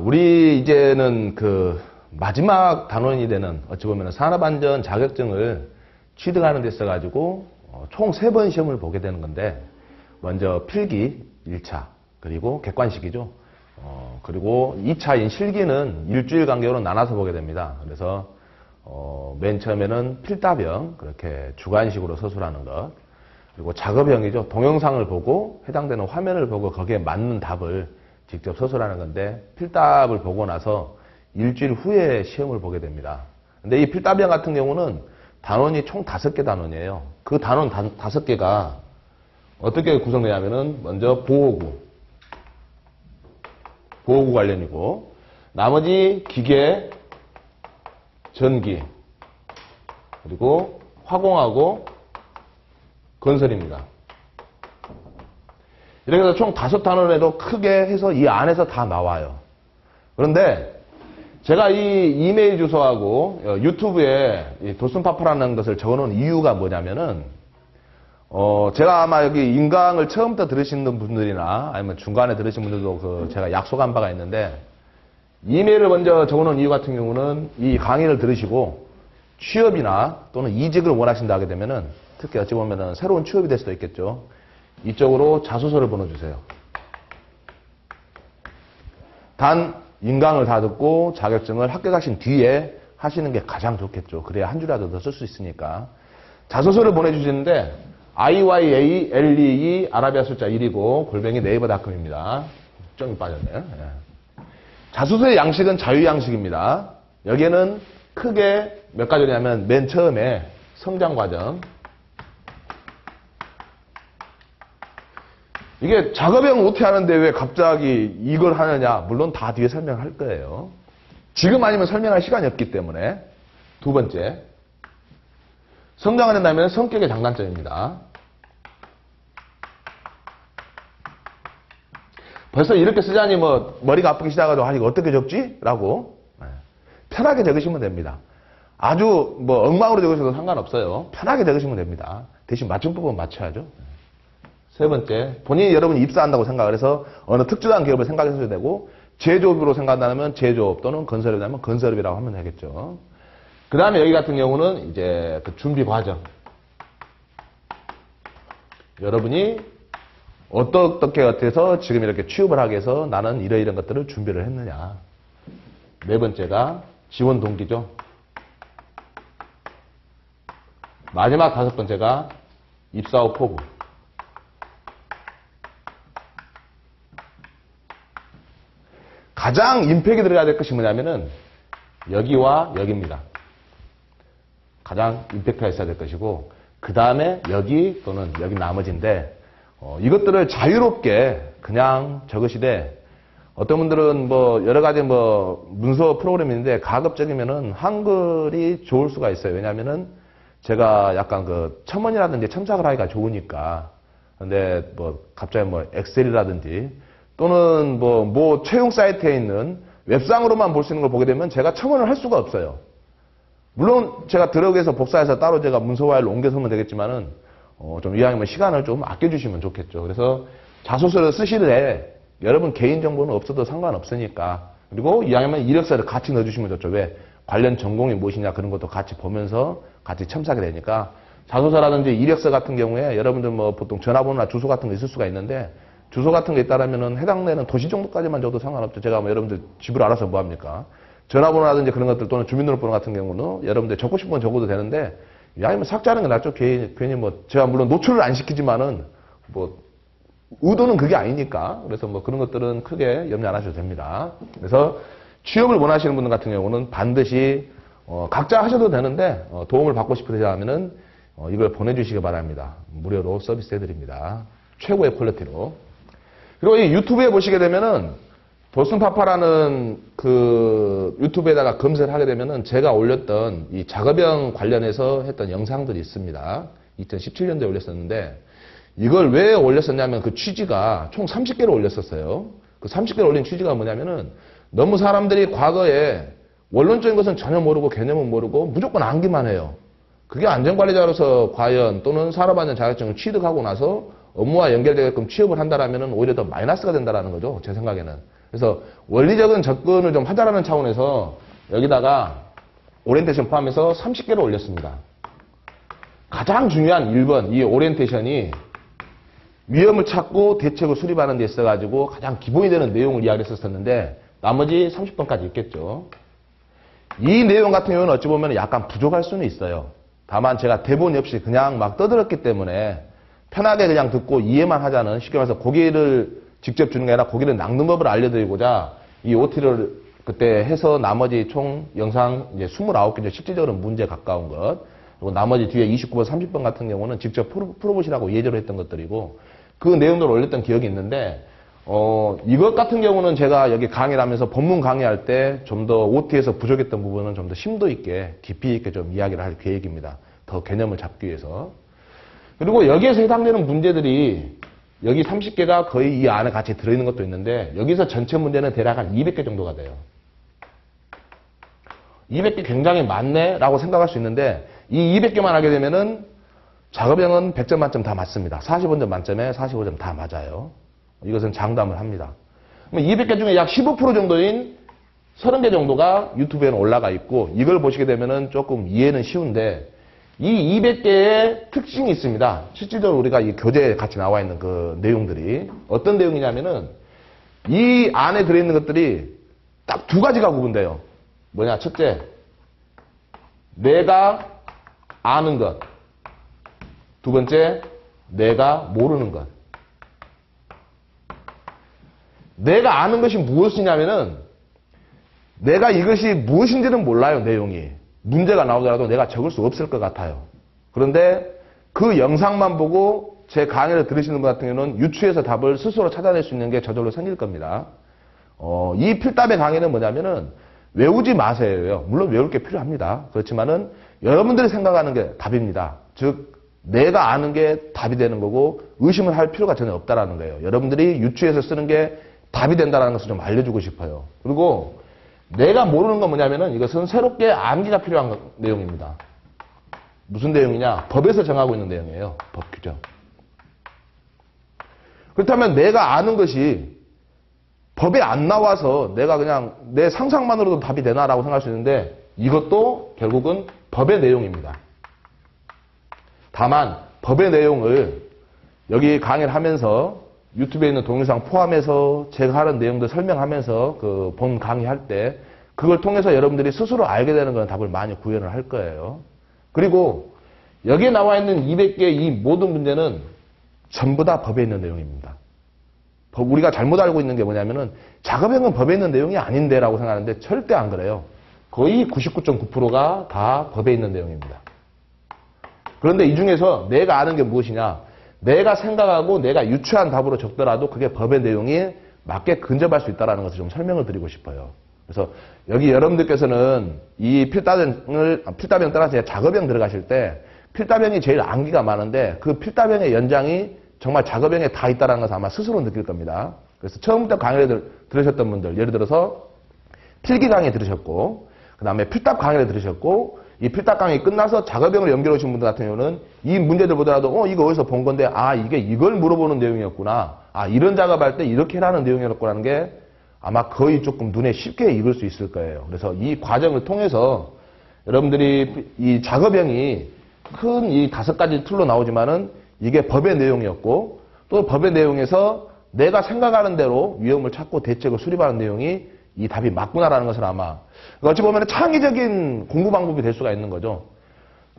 우리 이제는 그 마지막 단원이 되는 어찌 보면 산업안전 자격증을 취득하는 데 있어가지고 총 3번 시험을 보게 되는 건데, 먼저 필기 1차, 그리고 객관식이죠. 그리고 2차인 실기는 일주일 간격으로 나눠서 보게 됩니다. 그래서 맨 처음에는 필답형, 그렇게 주관식으로 서술하는 것, 그리고 작업형이죠. 동영상을 보고 해당되는 화면을 보고 거기에 맞는 답을 직접 서술하는 건데, 필답을 보고 나서 일주일 후에 시험을 보게 됩니다. 근데 이 필답형 같은 경우는 단원이 총 5개 단원이에요. 그 단원 5개가 어떻게 구성되냐면은, 먼저 보호구 관련이고, 나머지 기계, 전기, 그리고 화공하고 건설입니다. 이렇게 해서 총 5단원에도 크게 해서 이 안에서 다 나와요. 그런데 제가 이 이메일 주소하고 유튜브에 이 도슨파파라는 것을 적어놓은 이유가 뭐냐면은, 제가 아마 여기 인강을 처음부터 들으시는 분들이나 아니면 중간에 들으신 분들도 제가 약속한 바가 있는데, 이메일을 먼저 적어놓은 이유 같은 경우는 이 강의를 들으시고 취업이나 또는 이직을 원하신다 하게 되면은, 특히 어찌 보면은 새로운 취업이 될 수도 있겠죠. 이쪽으로 자소서를 보내주세요. 단 인강을 다 듣고 자격증을 합격하신 뒤에 하시는 게 가장 좋겠죠. 그래야 한 줄이라도 더 쓸 수 있으니까. 자소서를 보내주시는데 IYALEE 아라비아 숫자 1이고 골뱅이 네이버닷컴입니다. 좀 빠졌네요. 예. 자소서의 양식은 자유양식입니다. 여기에는 크게 몇 가지냐면, 맨 처음에 성장과정, 이게 작업형 OT 하는데 왜 갑자기 이걸 하느냐? 물론 다 뒤에 설명할 거예요. 지금 아니면 설명할 시간이 없기 때문에. 두 번째, 성장을 한다면 성격의 장단점입니다. 벌써 이렇게 쓰자니 뭐 머리가 아프기 시작하고 이거 어떻게 적지? 라고 편하게 적으시면 됩니다. 아주 뭐 엉망으로 적으셔도 상관없어요. 편하게 적으시면 됩니다. 대신 맞춤법은 맞춰야죠. 세 번째, 본인이 여러분이 입사한다고 생각을 해서 어느 특정한 기업을 생각해서 되고, 제조업으로 생각한다면 제조업 또는 건설업이라면 건설업이라고 하면 되겠죠. 그 다음에 여기 같은 경우는 이제 그 준비 과정. 여러분이 어떻게 해서 지금 이렇게 취업을 하게 해서 나는 이런 것들을 준비를 했느냐. 네 번째가 지원 동기죠. 마지막 5번째가 입사 후 포부. 가장 임팩이 들어가야 될 것이 뭐냐면은 여기와 여기입니다. 가장 임팩트가 있어야 될 것이고, 그 다음에 여기 또는 여기 나머지인데, 이것들을 자유롭게 그냥 적으시되, 어떤 분들은 뭐 여러 가지 뭐 문서 프로그램인데 가급적이면은 한글이 좋을 수가 있어요. 왜냐면은 제가 약간 그 첨언이라든지 첨삭을 하기가 좋으니까. 근데 뭐 갑자기 뭐 엑셀이라든지 또는 뭐 채용 사이트에 있는 웹상으로만 볼 수 있는 걸 보게 되면 제가 첨언을 할 수가 없어요. 물론 제가 들어가서 복사해서 따로 제가 문서 파일로 옮겨서면 되겠지만은 좀 이왕이면 시간을 좀 아껴주시면 좋겠죠. 그래서 자소서를 쓰시되 여러분 개인정보는 없어도 상관없으니까. 그리고 이왕이면 이력서를 같이 넣어주시면 좋죠. 왜? 관련 전공이 무엇이냐 그런 것도 같이 보면서 같이 첨삭이 되니까. 자소서라든지 이력서 같은 경우에 여러분들 뭐 보통 전화번호나 주소 같은 거 있을 수가 있는데, 주소 같은 게 있다라면은 해당되는 도시 정도까지만 줘도 상관없죠. 제가 뭐 여러분들 집으로 알아서 뭐 합니까? 전화번호라든지 그런 것들 또는 주민등록번호 같은 경우는 여러분들 적고 싶은 건 적어도 되는데, 아니면 삭제하는 게 낫죠. 괜히 뭐 제가 물론 노출을 안 시키지만은 뭐 의도는 그게 아니니까. 그래서 뭐 그런 것들은 크게 염려 안 하셔도 됩니다. 그래서 취업을 원하시는 분들 같은 경우는 반드시 각자 하셔도 되는데 도움을 받고 싶으시다면은 이걸 보내주시기 바랍니다. 무료로 서비스 해드립니다. 최고의 퀄리티로. 그리고 이 유튜브에 보시게 되면은 도슨파파라는 그 유튜브에다가 검색을 하게 되면은 제가 올렸던 이 작업형 관련해서 했던 영상들이 있습니다. 2017년도에 올렸었는데, 이걸 왜 올렸었냐면 그 취지가 총 30개를 올렸었어요. 그 30개를 올린 취지가 뭐냐면은, 너무 사람들이 과거에 원론적인 것은 전혀 모르고 개념은 모르고 무조건 암기만 해요. 그게 안전관리자로서 과연 또는 산업안전 자격증을 취득하고 나서 업무와 연결되게끔 취업을 한다라면 오히려 더 마이너스가 된다라는 거죠. 제 생각에는. 그래서 원리적인 접근을 좀 하자라는 차원에서 여기다가 오리엔테이션 포함해서 30개를 올렸습니다. 가장 중요한 1번, 이 오리엔테이션이 위험을 찾고 대책을 수립하는 데 있어가지고 가장 기본이 되는 내용을 이야기했었는데 나머지 30번까지 있겠죠. 이 내용 같은 경우는 어찌 보면 약간 부족할 수는 있어요. 다만 제가 대본 없이 그냥 막 떠들었기 때문에 편하게 그냥 듣고 이해만 하자는, 쉽게 말해서 고기를 직접 주는 게 아니라 고기를 낚는 법을 알려드리고자 이 OT를 그때 해서 나머지 총 영상 이제 29개, 실질적으로 문제에 가까운 것, 그리고 나머지 뒤에 29번, 30번 같은 경우는 직접 풀어보시라고 예제로 했던 것들이고, 그 내용들을 올렸던 기억이 있는데, 이것 같은 경우는 제가 여기 강의를 하면서 법문 강의할 때 좀 더 OT에서 부족했던 부분은 좀 더 심도 있게, 깊이 있게 좀 이야기를 할 계획입니다. 더 개념을 잡기 위해서. 그리고 여기에서 해당되는 문제들이 여기 30개가 거의 이 안에 같이 들어있는 것도 있는데, 여기서 전체 문제는 대략 한 200개 정도가 돼요. 200개 굉장히 많네 라고 생각할 수 있는데, 이 200개만 하게 되면은 작업형은 100점 만점 다 맞습니다. 45점 만점에 45점 다 맞아요. 이것은 장담을 합니다. 200개 중에 약 15% 정도인 30개 정도가 유튜브에는 올라가 있고, 이걸 보시게 되면은 조금 이해는 쉬운데, 이 200개의 특징이 있습니다. 실질적으로 우리가 이 교재에 같이 나와 있는 그 내용들이 어떤 내용이냐면은, 이 안에 들어있는 것들이 딱 두 가지가 구분돼요. 뭐냐? 첫째, 내가 아는 것. 두 번째, 내가 모르는 것. 내가 아는 것이 무엇이냐면은, 내가 이것이 무엇인지는 몰라요, 내용이. 문제가 나오더라도 내가 적을 수 없을 것 같아요. 그런데 그 영상만 보고 제 강의를 들으시는 분 같은 경우는 유추해서 답을 스스로 찾아낼 수 있는 게 저절로 생길 겁니다. 이 필답의 강의는 뭐냐면은, 외우지 마세요. 물론 외울 게 필요합니다. 그렇지만은 여러분들이 생각하는 게 답입니다. 즉, 내가 아는 게 답이 되는 거고 의심을 할 필요가 전혀 없다라는 거예요. 여러분들이 유추해서 쓰는 게 답이 된다는 것을 좀 알려주고 싶어요. 그리고 내가 모르는 건 뭐냐면은, 이것은 새롭게 암기가 필요한 내용입니다. 무슨 내용이냐? 법에서 정하고 있는 내용이에요. 법 규정. 그렇다면 내가 아는 것이 법에 안 나와서 내가 그냥 내 상상만으로도 답이 되나라고 생각할 수 있는데, 이것도 결국은 법의 내용입니다. 다만 법의 내용을 여기 강의를 하면서 유튜브에 있는 동영상 포함해서 제가 하는 내용들 설명하면서 그 본 강의할 때 그걸 통해서 여러분들이 스스로 알게 되는 건 답을 많이 구현을 할 거예요. 그리고 여기에 나와 있는 200개 이 모든 문제는 전부 다 법에 있는 내용입니다. 우리가 잘못 알고 있는 게 뭐냐면은, 작업형은 법에 있는 내용이 아닌데 라고 생각하는데 절대 안 그래요. 거의 99.9%가 다 법에 있는 내용입니다. 그런데 이 중에서 내가 아는 게 무엇이냐, 내가 생각하고 내가 유추한 답으로 적더라도 그게 법의 내용이 맞게 근접할 수 있다는 것을 좀 설명을 드리고 싶어요. 그래서 여기 여러분들께서는 이 필답형 따라서 작업형 들어가실 때 필답형이 제일 암기가 많은데, 그 필답형의 연장이 정말 작업형에 다 있다는 것을 아마 스스로 느낄 겁니다. 그래서 처음부터 강의를 들으셨던 분들, 예를 들어서 필기 강의 들으셨고, 그 다음에 필답 강의를 들으셨고, 이 필답 강의 끝나서 작업형으로 연결해 오신 분들 같은 경우는 이 문제들 보더라도 이거 어디서 본 건데, 이게 이걸 물어보는 내용이었구나, 이런 작업할 때 이렇게 하라는 내용이었구나라는 게 아마 거의 조금 눈에 쉽게 익을 수 있을 거예요. 그래서 이 과정을 통해서 여러분들이 이 작업형이 큰 이 5가지 툴로 나오지만은 이게 법의 내용이었고, 또 법의 내용에서 내가 생각하는 대로 위험을 찾고 대책을 수립하는 내용이 이 답이 맞구나라는 것을 아마, 어찌 보면 창의적인 공부 방법이 될 수가 있는 거죠.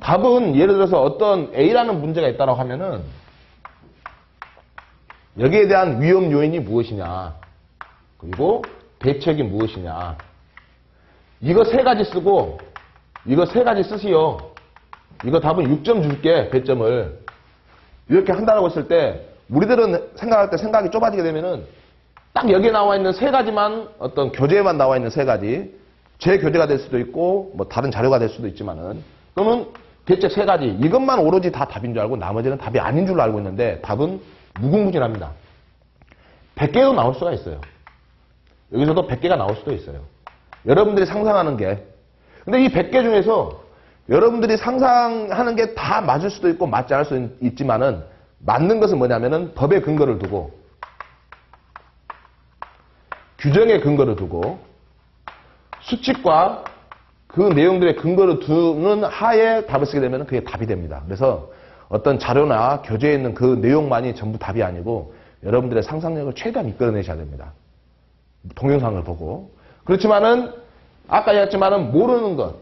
답은 예를 들어서 어떤 A라는 문제가 있다고 하면은, 여기에 대한 위험 요인이 무엇이냐, 그리고 대책이 무엇이냐, 이거 3가지 쓰고 이거 3가지 쓰시오. 이거 답은 6점 줄게, 배점을. 이렇게 한다고 했을 때 우리들은 생각할 때 생각이 좁아지게 되면은 딱 여기에 나와 있는 3가지만, 어떤 교재에만 나와 있는 3가지, 제 교재가 될 수도 있고 뭐 다른 자료가 될 수도 있지만은, 또는 대책 3가지, 이것만 오로지 다 답인 줄 알고 나머지는 답이 아닌 줄로 알고 있는데, 답은 무궁무진합니다. 100개도 나올 수가 있어요. 여기서도 100개가 나올 수도 있어요. 여러분들이 상상하는 게. 근데 이 100개 중에서 여러분들이 상상하는 게 다 맞을 수도 있고 맞지 않을 수도 있지만은, 맞는 것은 뭐냐면은 법의 근거를 두고 규정의 근거를 두고 수칙과 그 내용들의 근거를 두는 하에 답을 쓰게 되면 그게 답이 됩니다. 그래서 어떤 자료나 교재에 있는 그 내용만이 전부 답이 아니고 여러분들의 상상력을 최대한 이끌어내셔야 됩니다. 동영상을 보고. 그렇지만은 아까 얘기했지만은 모르는 것,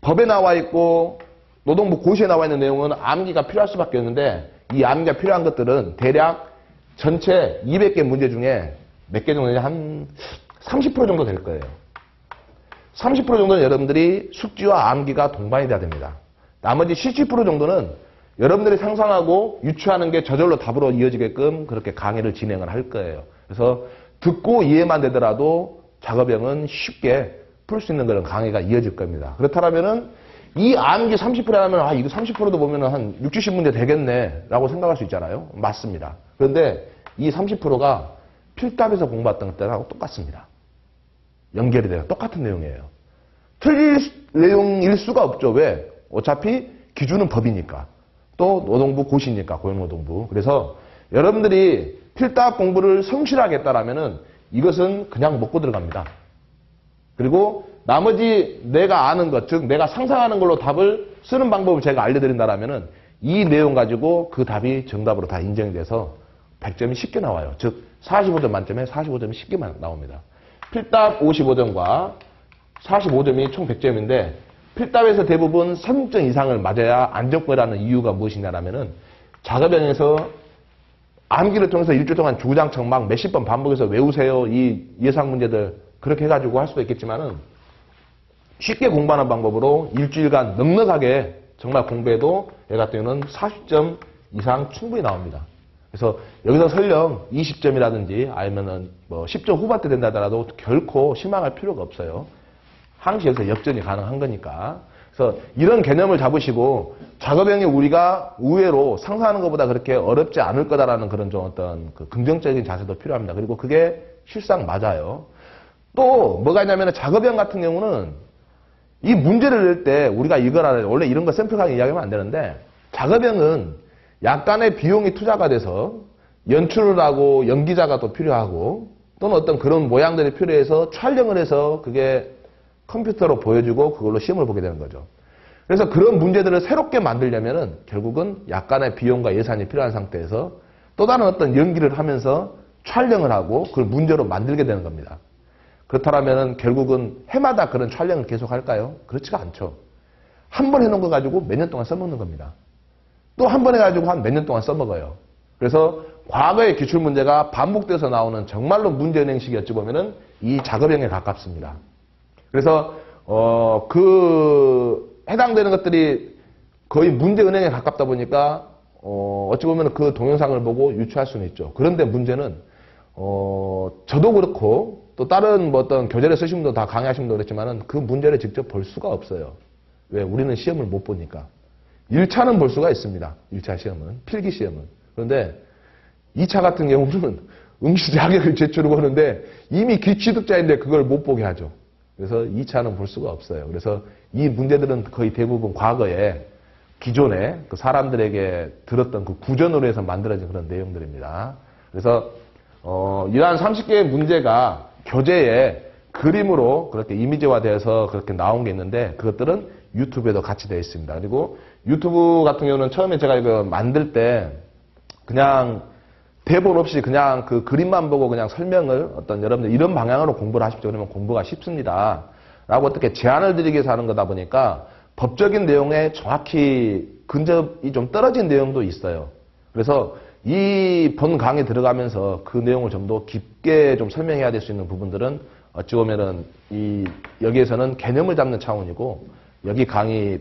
법에 나와 있고 노동부 고시에 나와 있는 내용은 암기가 필요할 수밖에 없는데 이 암기가 필요한 것들은 대략 전체 200개 문제 중에 몇 개 정도냐 한 30% 정도 될 거예요. 30% 정도는 여러분들이 숙지와 암기가 동반이 돼야 됩니다. 나머지 70% 정도는 여러분들이 상상하고 유추하는 게 저절로 답으로 이어지게끔 그렇게 강의를 진행을 할 거예요. 그래서 듣고 이해만 되더라도 작업형은 쉽게 풀 수 있는 그런 강의가 이어질 겁니다. 그렇다면은 이 암기 30%라면 아 이거 30%도 보면은 한 60, 70문제 되겠네 라고 생각할 수 있잖아요. 맞습니다. 그런데 이 30%가 필답에서 공부했던 것들하고 똑같습니다. 연결이 돼요. 똑같은 내용이에요. 틀릴 내용일 수가 없죠. 왜? 어차피 기준은 법이니까. 또 노동부 고시니까 고용노동부. 그래서 여러분들이 필답 공부를 성실하게 했다라면은 이것은 그냥 먹고 들어갑니다. 그리고 나머지 내가 아는 것, 즉 내가 상상하는 걸로 답을 쓰는 방법을 제가 알려드린다라면은 이 내용 가지고 그 답이 정답으로 다 인정이 돼서 100점이 쉽게 나와요. 즉 45점 만점에 45점이 쉽게 나옵니다. 필답 55점과 45점이 총 100점인데 필답에서 대부분 30점 이상을 맞아야 안정권이라는 이유가 무엇이냐라면은 작업형에서 암기를 통해서 일주일 동안 주구장창 막 몇십 번 반복해서 외우세요. 이 예상 문제들 그렇게 해가지고 할 수도 있겠지만은 쉽게 공부하는 방법으로 일주일간 넉넉하게 정말 공부해도 얘 같은 경우는 40점 이상 충분히 나옵니다. 그래서 여기서 설령 20점이라든지 아니면은 뭐 10점 후반대 된다 하더라도 결코 실망할 필요가 없어요. 항시 여기서 역전이 가능한 거니까. 그래서 이런 개념을 잡으시고 작업형이 우리가 의외로 상상하는 것보다 그렇게 어렵지 않을 거다라는 그런 좀 어떤 그 긍정적인 자세도 필요합니다. 그리고 그게 실상 맞아요. 또 뭐가 있냐면 작업형 같은 경우는 이 문제를 낼 때 우리가 이거라 원래 이런 거 샘플 강의 이야기하면 안 되는데 작업형은 약간의 비용이 투자가 돼서 연출을 하고 연기자가 또 필요하고 또는 어떤 그런 모양들이 필요해서 촬영을 해서 그게 컴퓨터로 보여주고 그걸로 시험을 보게 되는 거죠. 그래서 그런 문제들을 새롭게 만들려면은 결국은 약간의 비용과 예산이 필요한 상태에서 또 다른 어떤 연기를 하면서 촬영을 하고 그걸 문제로 만들게 되는 겁니다. 그렇다면은 결국은 해마다 그런 촬영을 계속 할까요? 그렇지가 않죠. 한 번 해놓은 거 가지고 몇 년 동안 써먹는 겁니다. 또 한 번 해가지고 한 몇 년 동안 써먹어요. 그래서 과거의 기출문제가 반복돼서 나오는 정말로 문제은행식이 어찌 보면은 이 작업형에 가깝습니다. 그래서 해당되는 것들이 거의 문제은행에 가깝다 보니까 어찌 보면 그 동영상을 보고 유추할 수는 있죠. 그런데 문제는 저도 그렇고 또 다른 뭐 어떤 교재를 쓰신 분도 다 강의하신 분도 그랬지만은 그 문제를 직접 볼 수가 없어요. 왜? 우리는 시험을 못 보니까. 1차는 볼 수가 있습니다. 1차 시험은. 필기 시험은. 그런데 2차 같은 경우는 응시 자격을 제출하고 하는데 이미 기취득자인데 그걸 못 보게 하죠. 그래서 2차는 볼 수가 없어요. 그래서 이 문제들은 거의 대부분 과거에 기존에 그 사람들에게 들었던 그 구전으로 해서 만들어진 그런 내용들입니다. 그래서 이러한 30개의 문제가 교재에 그림으로 그렇게 이미지화되어서 그렇게 나온 게 있는데 그것들은 유튜브에도 같이 되어 있습니다. 그리고 유튜브 같은 경우는 처음에 제가 이거 만들 때 그냥 대본 없이 그냥 그 그림만 보고 그냥 설명을 어떤 여러분들 이런 방향으로 공부를 하십시오. 그러면 공부가 쉽습니다. 라고 어떻게 제안을 드리기 위해서 하는 거다 보니까 법적인 내용에 정확히 근접이 좀 떨어진 내용도 있어요. 그래서 이 본 강의 들어가면서 그 내용을 좀 더 깊게 좀 설명해야 될 수 있는 부분들은 어찌 보면은 여기에서는 개념을 잡는 차원이고 여기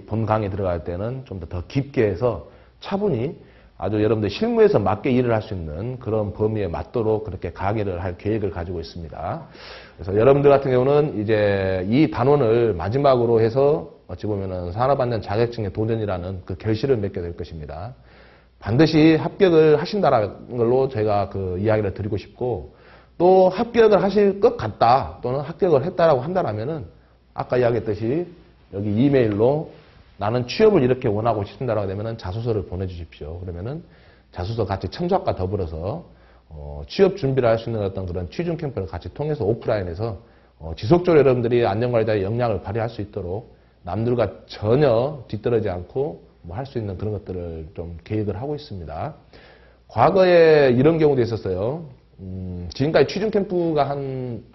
본 강의 들어갈 때는 좀 더 깊게 해서 차분히 아주 여러분들 실무에서 맞게 일을 할 수 있는 그런 범위에 맞도록 그렇게 강의를 할 계획을 가지고 있습니다. 그래서 여러분들 같은 경우는 이제 이 단원을 마지막으로 해서 어찌 보면은 산업안전 자격증의 도전이라는 그 결실을 맺게 될 것입니다. 반드시 합격을 하신다는 걸로 제가 그 이야기를 드리고 싶고 또 합격을 하실 것 같다 또는 합격을 했다라고 한다면은 아까 이야기했듯이 여기 이메일로 나는 취업을 이렇게 원하고 싶습니다라고 되면은 자소서를 보내주십시오. 그러면은 자소서 같이 첨삭과 더불어서 취업 준비를 할 수 있는 어떤 그런 취준 캠프를 같이 통해서 오프라인에서 지속적으로 여러분들이 안전관리자의 역량을 발휘할 수 있도록 남들과 전혀 뒤떨어지지 않고 뭐 할 수 있는 그런 것들을 좀 계획을 하고 있습니다. 과거에 이런 경우도 있었어요. 지금까지 취준 캠프가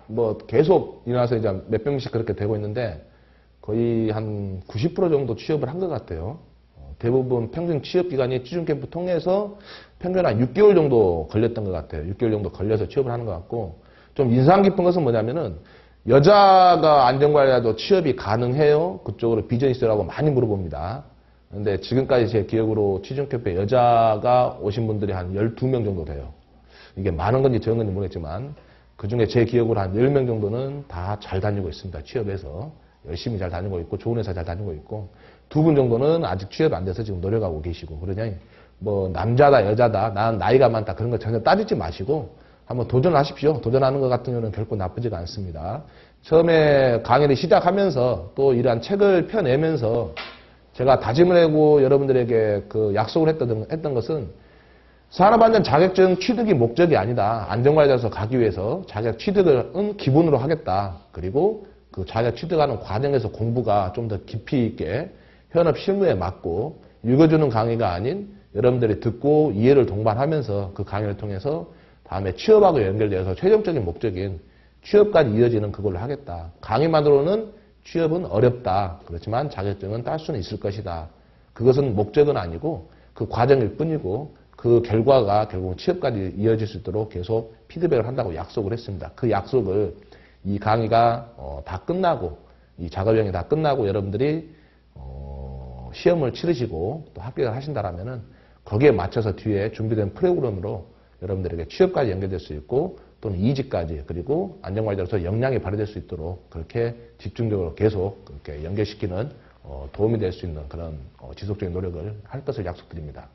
뭐 계속 일어나서 이제 몇백 명씩 그렇게 되고 있는데 거의 한 90% 정도 취업을 한 것 같아요. 대부분 평균 취업 기간이 취준 캠프 통해서 평균 한 6개월 정도 걸렸던 것 같아요. 6개월 정도 걸려서 취업을 하는 것 같고, 좀 인상 깊은 것은 뭐냐면은 여자가 안전관리자도 취업이 가능해요? 그쪽으로 비전이 있어라고 많이 물어봅니다. 근데 지금까지 제 기억으로 취준 캠프에 여자가 오신 분들이 한 12명 정도 돼요. 이게 많은 건지 적은 건지 모르겠지만 그 중에 제 기억으로 한 10명 정도는 다 잘 다니고 있습니다. 취업해서 열심히 잘 다니고 있고 좋은 회사 잘 다니고 있고, 2분 정도는 아직 취업 안 돼서 지금 노력하고 계시고. 그러냐, 뭐 남자다 여자다 난 나이가 많다 그런 거 전혀 따지지 마시고 한번 도전하십시오. 도전하는 것 같은 경우는 결코 나쁘지가 않습니다. 처음에 강의를 시작하면서 또 이러한 책을 펴내면서 제가 다짐을 하고 여러분들에게 그 약속을 했던 것은, 산업안전 자격증 취득이 목적이 아니다. 안전관리자로서 가기 위해서 자격 취득은 기본으로 하겠다. 그리고 그 자격 취득하는 과정에서 공부가 좀 더 깊이 있게 현업 실무에 맞고, 읽어주는 강의가 아닌 여러분들이 듣고 이해를 동반하면서 그 강의를 통해서 다음에 취업하고 연결되어서 최종적인 목적인 취업까지 이어지는 그걸로 하겠다. 강의만으로는 취업은 어렵다. 그렇지만 자격증은 딸 수는 있을 것이다. 그것은 목적은 아니고 그 과정일 뿐이고, 그 결과가 결국은 취업까지 이어질 수 있도록 계속 피드백을 한다고 약속을 했습니다. 그 약속을 이 강의가 다 끝나고, 이 작업형이 다 끝나고 여러분들이 시험을 치르시고 또 합격을 하신다라면은 거기에 맞춰서 뒤에 준비된 프로그램으로 여러분들에게 취업까지 연결될 수 있고, 또는 이직까지, 그리고 안전관리자로서 역량이 발휘될 수 있도록 그렇게 집중적으로 계속 그렇게 연결시키는 도움이 될 수 있는 그런 지속적인 노력을 할 것을 약속드립니다.